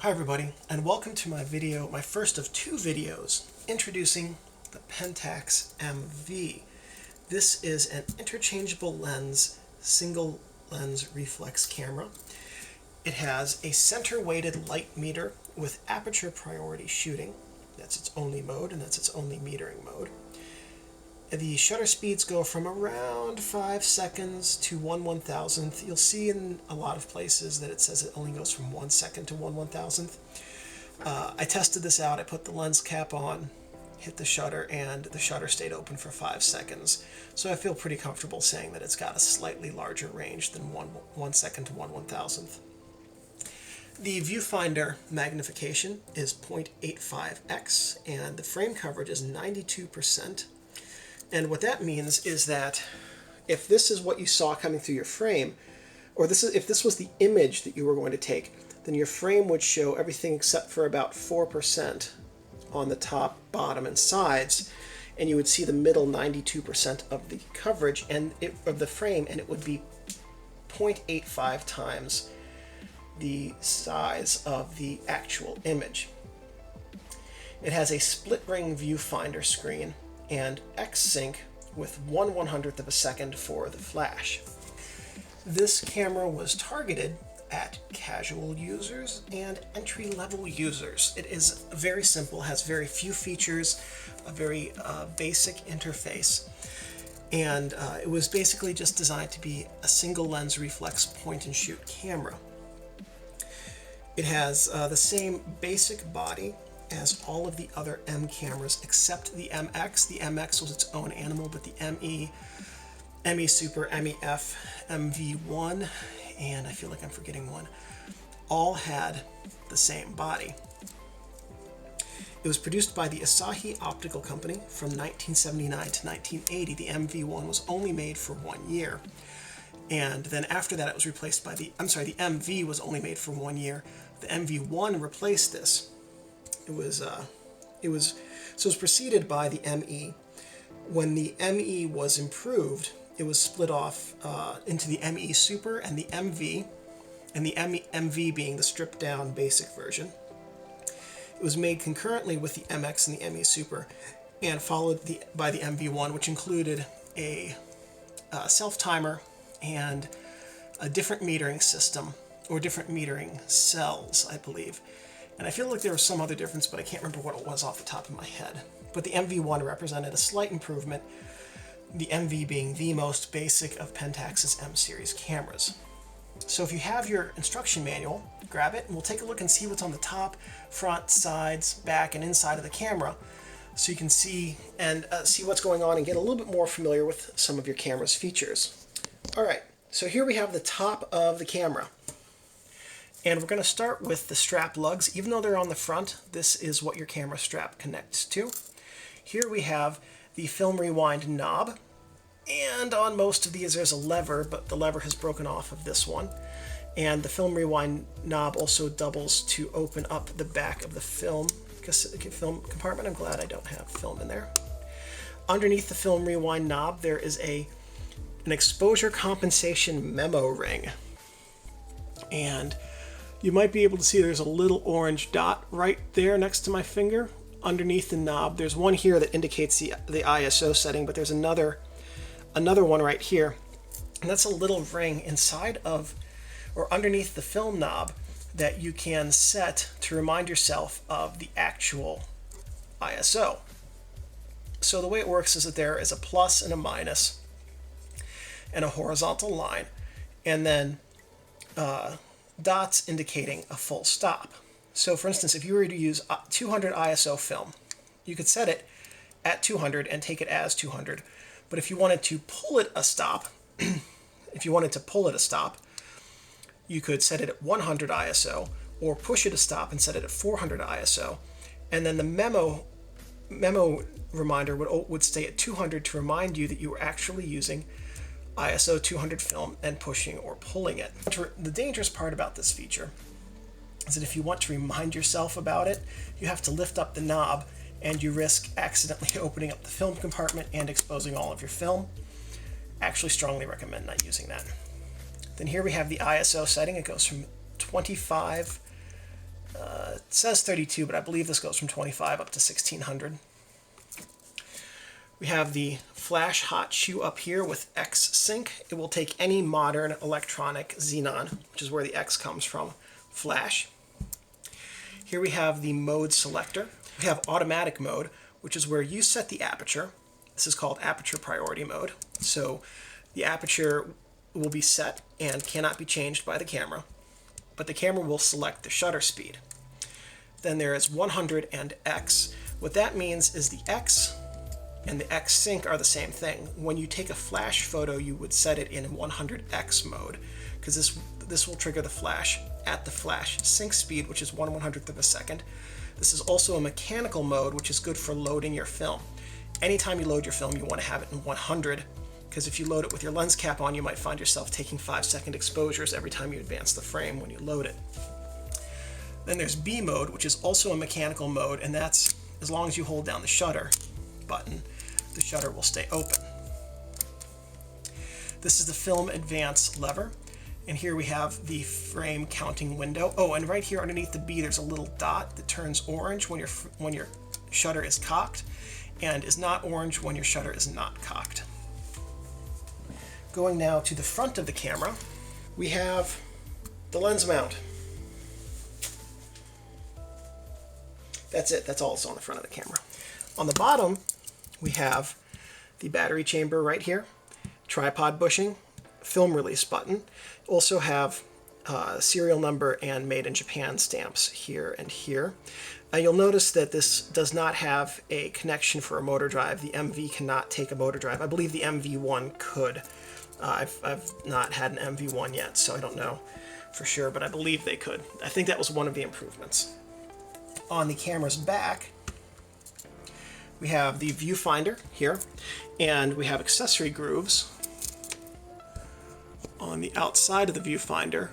Hi everybody, and welcome to my video, my first of two videos, introducing the Pentax MV. This is an interchangeable lens, single lens reflex camera. It has a center-weighted light meter with aperture priority shooting. That's its only mode, and that's its only metering mode. The shutter speeds go from around 5 seconds to 1/1000th. You'll see in a lot of places that it says it only goes from 1 second to 1/1000th. I tested this out. I put the lens cap on, hit the shutter, and the shutter stayed open for 5 seconds. So I feel pretty comfortable saying that it's got a slightly larger range than 1 second to 1/1000th. The viewfinder magnification is 0.85x, and the frame coverage is 92%. And what that means is that if this is what you saw coming through your frame, or if this was the image that you were going to take, then your frame would show everything except for about 4% on the top, bottom, and sides, and you would see the middle 92% of the coverage of the frame, and it would be 0.85 times the size of the actual image. It has a split ring viewfinder screen and X-Sync with 1/100th of a second for the flash. This camera was targeted at casual users and entry-level users. It is very simple, has very few features, a very basic interface, and it was basically just designed to be a single lens reflex point-and-shoot camera. It has the same basic body as all of the other M cameras except the MX. The MX was its own animal, but the ME, ME Super, MEF, MV1, and I feel like I'm forgetting one, all had the same body. It was produced by the Asahi Optical Company from 1979 to 1980. The MV1 was only made for 1 year. And then after that it was replaced by the MV was only made for 1 year. The MV1 replaced this. It was preceded by the ME. When the ME was improved, it was split off into the ME Super and the MV, and the MV being the stripped down basic version. It was made concurrently with the MX and the ME Super, and followed by the MV1, which included a self-timer and a different metering system, or different metering cells, I believe. And I feel like there was some other difference, but I can't remember what it was off the top of my head. But the MV1 represented a slight improvement, the MV being the most basic of Pentax's M-series cameras. So if you have your instruction manual, grab it, and we'll take a look and see what's on the top, front, sides, back, and inside of the camera, so you can see what's going on and get a little bit more familiar with some of your camera's features. All right, so here we have the top of the camera. And we're going to start with the strap lugs. Even though they're on the front, this is what your camera strap connects to. Here we have the film rewind knob. And on most of these there's a lever, but the lever has broken off of this one. And the film rewind knob also doubles to open up the back of the film compartment. I'm glad I don't have film in there. Underneath the film rewind knob there is an exposure compensation memo ring. And you might be able to see there's a little orange dot right there next to my finger underneath the knob. There's one here that indicates the ISO setting, but there's another one right here. And that's a little ring inside of or underneath the film knob that you can set to remind yourself of the actual ISO. So the way it works is that there is a plus and a minus and a horizontal line, and then dots indicating a full stop. So for instance, if you were to use 200 ISO film, you could set it at 200 and take it as 200. But if you wanted to pull it a stop, you could set it at 100 ISO or push it a stop and set it at 400 ISO. And then the memo reminder would stay at 200 to remind you that you were actually using ISO 200 film and pushing or pulling it. The dangerous part about this feature is that if you want to remind yourself about it, you have to lift up the knob and you risk accidentally opening up the film compartment and exposing all of your film. Actually strongly recommend not using that. Then here we have the ISO setting. It goes from 25 It says 32, but I believe this goes from 25 up to 1600. We have the flash hot shoe up here with X sync. It will take any modern electronic xenon, which is where the X comes from, flash. Here we have the mode selector. We have automatic mode, which is where you set the aperture. This is called aperture priority mode. So the aperture will be set and cannot be changed by the camera, but the camera will select the shutter speed. Then there is 100 and X. What that means is the X and the X sync are the same thing. When you take a flash photo, you would set it in 100X mode, because this will trigger the flash at the flash sync speed, which is 1/100th of a second. This is also a mechanical mode, which is good for loading your film. Anytime you load your film, you want to have it in 100, because if you load it with your lens cap on, you might find yourself taking 5-second exposures every time you advance the frame when you load it. Then there's B mode, which is also a mechanical mode, and that's as long as you hold down the shutter button, the shutter will stay open. This is the film advance lever, and here we have the frame counting window. Oh, and right here underneath the B, there's a little dot that turns orange when your shutter is cocked, and is not orange when your shutter is not cocked. Going now to the front of the camera, we have the lens mount. That's it. That's all that's on the front of the camera. On the bottom, we have the battery chamber right here, tripod bushing, film release button. Also have serial number and made in Japan stamps here and here. You'll notice that this does not have a connection for a motor drive. The MV cannot take a motor drive. I believe the MV1 could. I've not had an MV1 yet, so I don't know for sure, but I believe they could. I think that was one of the improvements. On the camera's back, we have the viewfinder here, and we have accessory grooves on the outside of the viewfinder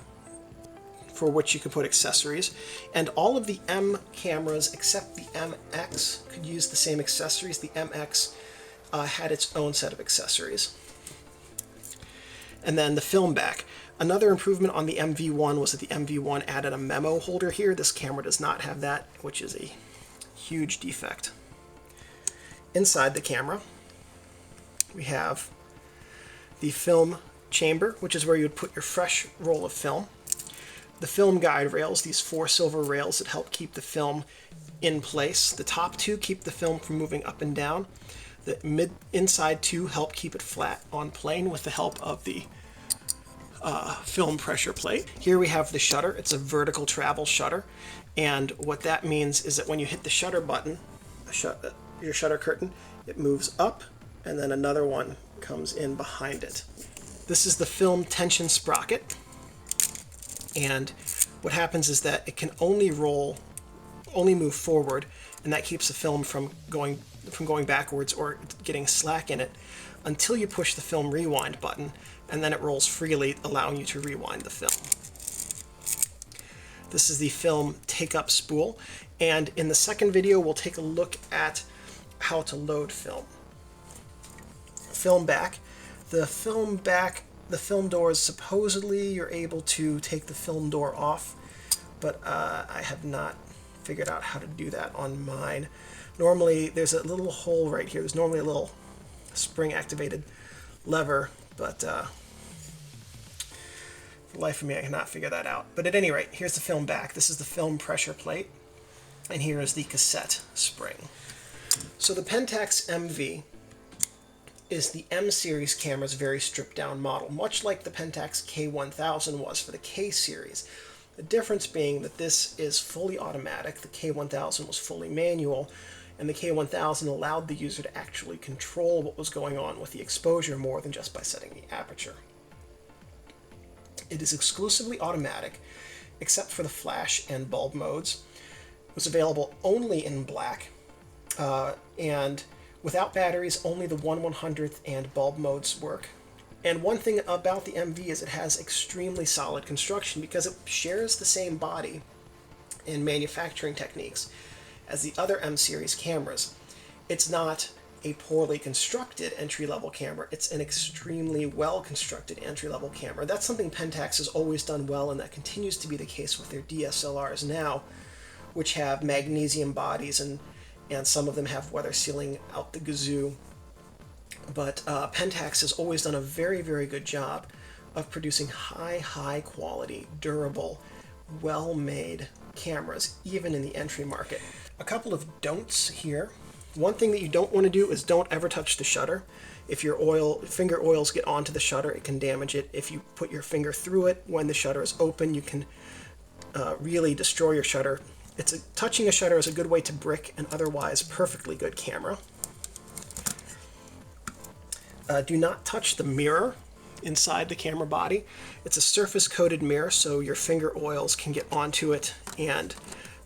for which you can put accessories. And all of the M cameras except the MX could use the same accessories. The MX had its own set of accessories. And then the film back. Another improvement on the MV1 was that the MV1 added a memo holder here. This camera does not have that, which is a huge defect. Inside the camera, we have the film chamber, which is where you would put your fresh roll of film. The film guide rails, these 4 silver rails that help keep the film in place. The top 2 keep the film from moving up and down. The inside 2 help keep it flat on plane with the help of the film pressure plate. Here we have the shutter. It's a vertical travel shutter, and what that means is that when you hit the shutter button, your shutter curtain, it moves up, and then another one comes in behind it. This is the film tension sprocket, and what happens is that it can only move forward, and that keeps the film from going backwards or getting slack in it until you push the film rewind button, and then it rolls freely, allowing you to rewind the film. This is the film take-up spool, and in the second video we'll take a look at how to load film. Film back. The film doors, supposedly you're able to take the film door off, but I have not figured out how to do that on mine. Normally there's a little hole right here. There's normally a little spring activated lever, but for the life of me I cannot figure that out. But at any rate, here's the film back. This is the film pressure plate, and here is the cassette spring. So the Pentax MV is the M series camera's very stripped down model, much like the Pentax K1000 was for the K series. The difference being that this is fully automatic, the K1000 was fully manual, and the K1000 allowed the user to actually control what was going on with the exposure more than just by setting the aperture. It is exclusively automatic, except for the flash and bulb modes. It was available only in black, and without batteries, only the 1/100th and bulb modes work. And one thing about the MV is it has extremely solid construction because it shares the same body and manufacturing techniques as the other M series cameras. It's not a poorly constructed entry-level camera, it's an extremely well-constructed entry-level camera. That's something Pentax has always done well, and that continues to be the case with their DSLRs now. which have magnesium bodies, and some of them have weather sealing out the gazoo. But Pentax has always done a very, very good job of producing high quality, durable, well-made cameras, even in the entry market. A couple of don'ts here. One thing that you don't want to do is don't ever touch the shutter. If your finger oils get onto the shutter, it can damage it. If you put your finger through it when the shutter is open, you can really destroy your shutter. Touching a shutter is a good way to brick an otherwise perfectly good camera. Do not touch the mirror inside the camera body. It's a surface-coated mirror, so your finger oils can get onto it and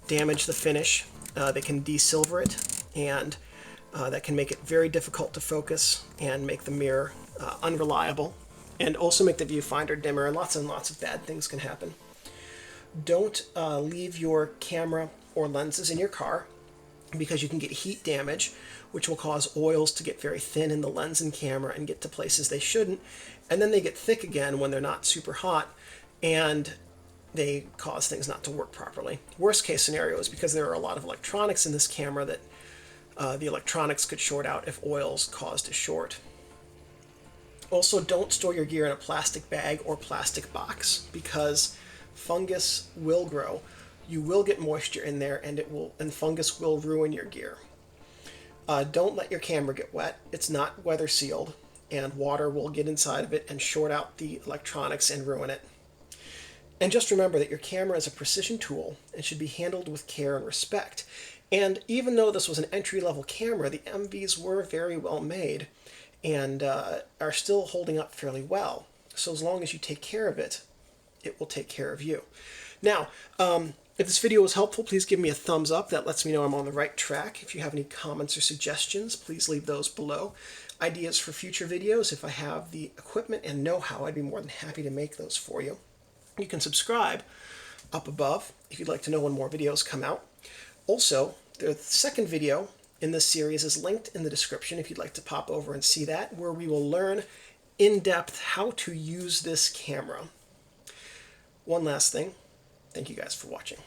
damage the finish. They can desilver it, and that can make it very difficult to focus and make the mirror unreliable, and also make the viewfinder dimmer, and lots of bad things can happen. Don't leave your camera or lenses in your car, because you can get heat damage, which will cause oils to get very thin in the lens and camera and get to places they shouldn't, and then they get thick again when they're not super hot, and they cause things not to work properly. Worst case scenario is because there are a lot of electronics in this camera that the electronics could short out if oils caused a short. Also, don't store your gear in a plastic bag or plastic box, because fungus will grow. You will get moisture in there, and fungus will ruin your gear. Don't let your camera get wet. It's not weather sealed, and water will get inside of it and short out the electronics and ruin it. And just remember that your camera is a precision tool and should be handled with care and respect. And even though this was an entry-level camera, the MVs were very well made and are still holding up fairly well. So as long as you take care of it, it will take care of you. Now, if this video was helpful, please give me a thumbs up. That lets me know I'm on the right track. If you have any comments or suggestions, please leave those below. Ideas for future videos, if I have the equipment and know-how, I'd be more than happy to make those for you. You can subscribe up above if you'd like to know when more videos come out. Also, the second video in this series is linked in the description if you'd like to pop over and see that, where we will learn in depth how to use this camera. One last thing. Thank you guys for watching.